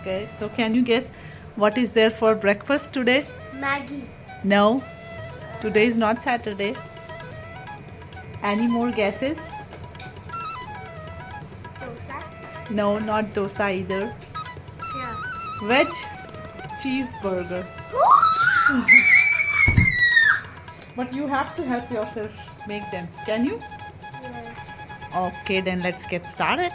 Okay, so can you guess what is there for breakfast today? Maggie. No, today is not Saturday. Any more guesses? Dosa. No, not dosa either. Yeah. Veg cheeseburger. But you have to help yourself make them. Can you? Yes. Okay, then let's get started.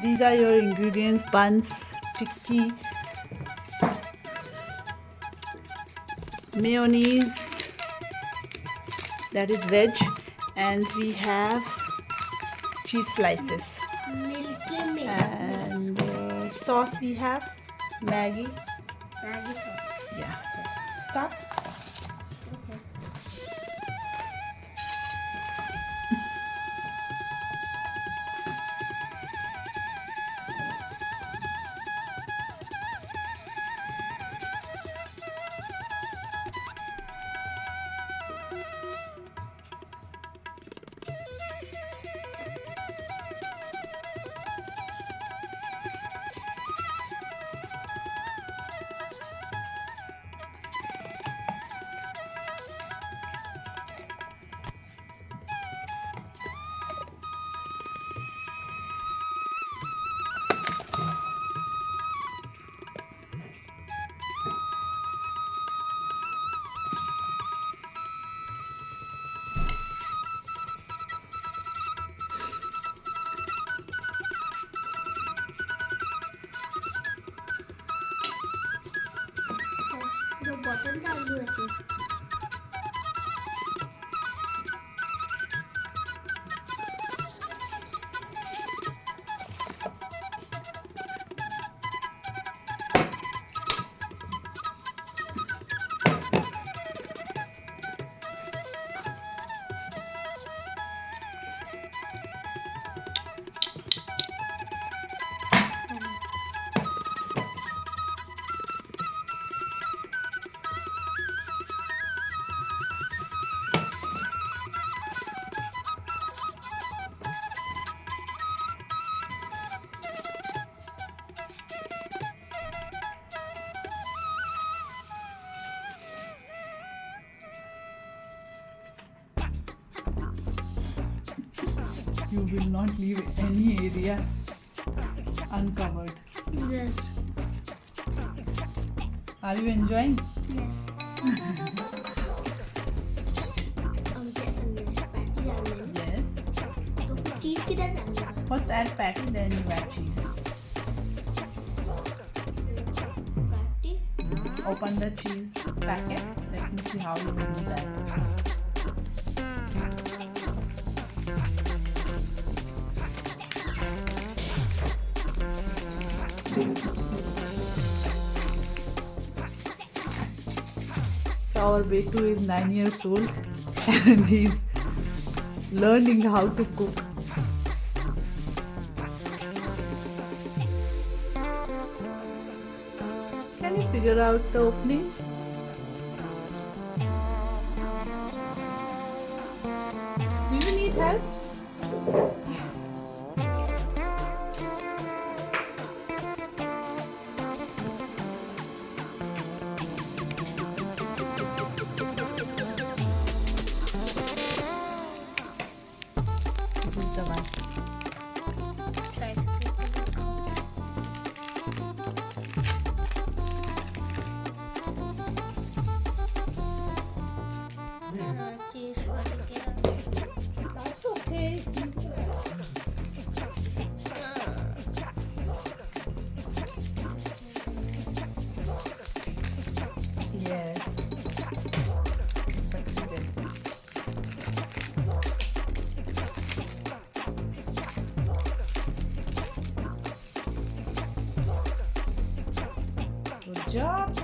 These are your ingredients: buns, tikki, mayonnaise, that is veg, and we have cheese slices. Milky milk. And sauce we have Maggie. Maggie sauce. Yeah, sauce. Start. Okay. The bottom डाल दो ऐसे. You will not leave any area uncovered. Yes. Are you enjoying? Yes. Patty डालना है Yes. तो फिर चीज किधर डालना है First add patty, then you add cheese. Patty Open the cheese packet. Let me see how you will do that. So our Betu is 9 years old and he's learning how to cook. Can you figure out the opening? Do you need help? This is the one. चीज वगैरह That's okay. Yes. You succeeded. Good job.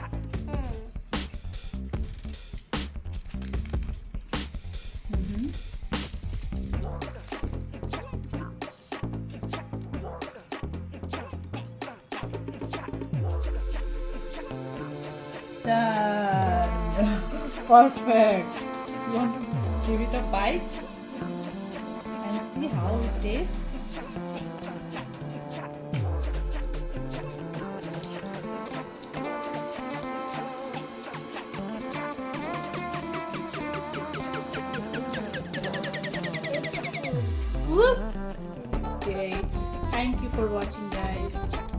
Done. Perfect. You want to give it a bite and see how it tastes? Whoop. Okay. Thank you for watching, guys.